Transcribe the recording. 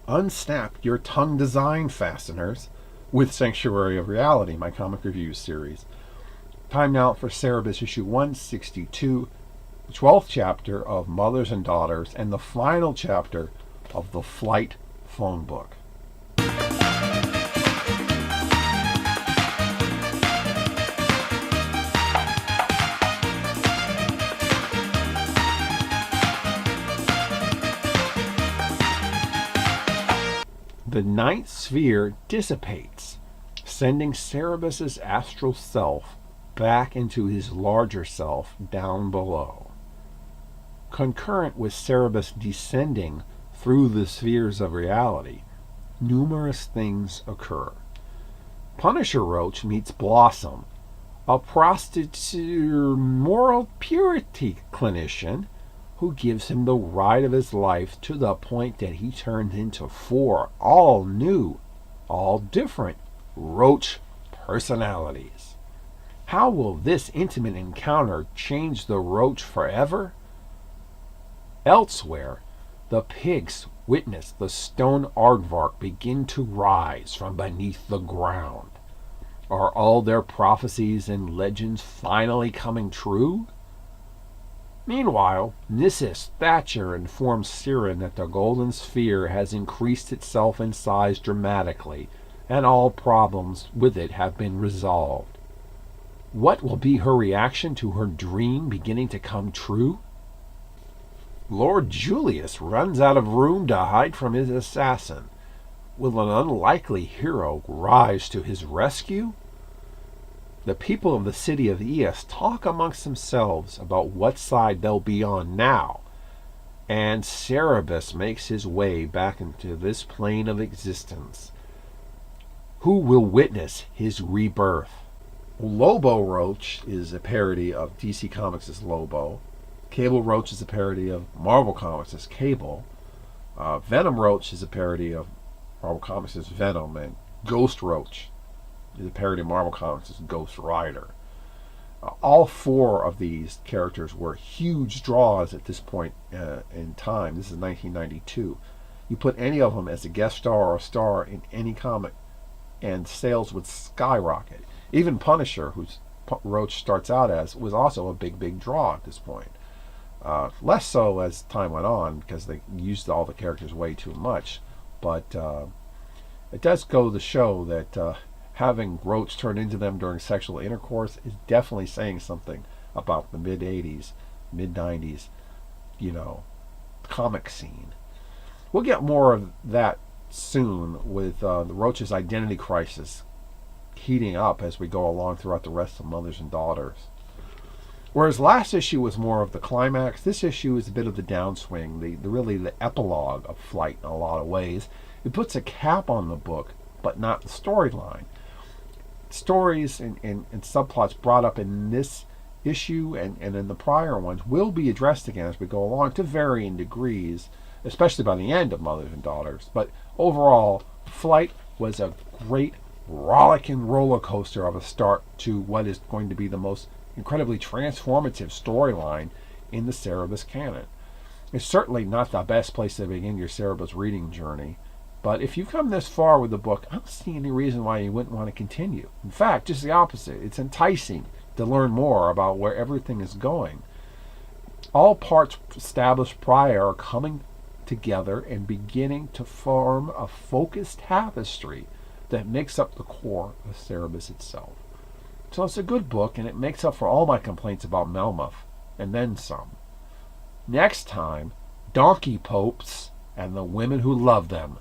Unsnap your tongue design fasteners with Sanctuary of Reality, my comic reviews series. Time now for Cerebus issue 162, the 12th chapter of Mothers and Daughters, and the final chapter of the Flight phone book. The ninth sphere dissipates, sending Cerebus's astral self back into his larger self down below. Concurrent with Cerebus descending through the spheres of reality, numerous things occur. Punisher Roach meets Blossom, a prostitute moral purity clinician who gives him the ride of his life to the point that he turns into 4 all new, all different Roach personalities. How will this intimate encounter change the Roach forever? Elsewhere, the pigs witness the stone aardvark begin to rise from beneath the ground. Are all their prophecies and legends finally coming true? Meanwhile, Nissus Thatcher informs Siren that the Golden Sphere has increased itself in size dramatically, and all problems with it have been resolved. What will be her reaction to her dream beginning to come true? Lord Julius runs out of room to hide from his assassin. Will an unlikely hero rise to his rescue? The people of the city of Eos talk amongst themselves about what side they'll be on now, and Cerebus makes his way back into this plane of existence. Who will witness his rebirth? Lobo Roach is a parody of DC Comics' Lobo. Cable Roach is a parody of Marvel Comics' Cable. Venom Roach is a parody of Marvel Comics' Venom, and Ghost Roach is a parody of Marvel Comics' Ghost Rider. All 4 of these characters were huge draws at this point in time. This is 1992. You put any of them as a guest star or a star in any comic, and sales would skyrocket. Even Punisher, whose Roach starts out as, was also a big draw at this point. Less so as time went on, because they used all the characters way too much. But it does go to show that having Roach turn into them during sexual intercourse is definitely saying something about the mid-80s, mid-90s, comic scene. We'll get more of that soon with the Roach's identity crisis heating up as we go along throughout the rest of Mothers and Daughters. Whereas last issue was more of the climax, this issue is a bit of the downswing, the epilogue of Flight in a lot of ways. It puts a cap on the book, but not the storyline. Stories and subplots brought up in this issue and in the prior ones will be addressed again as we go along to varying degrees, especially by the end of Mothers and Daughters. But overall, Flight was a great rollicking roller coaster of a start to what is going to be the most incredibly transformative storyline in the Cerebus canon. It's certainly not the best place to begin your Cerebus reading journey, but if you've come this far with the book, I don't see any reason why you wouldn't want to continue. In fact, just the opposite. It's enticing to learn more about where everything is going. All parts established prior are coming together and beginning to form a focused tapestry that makes up the core of Cerebus itself. So it's a good book, and it makes up for all my complaints about Melmoth, and then some. Next time, donkey popes and the women who love them.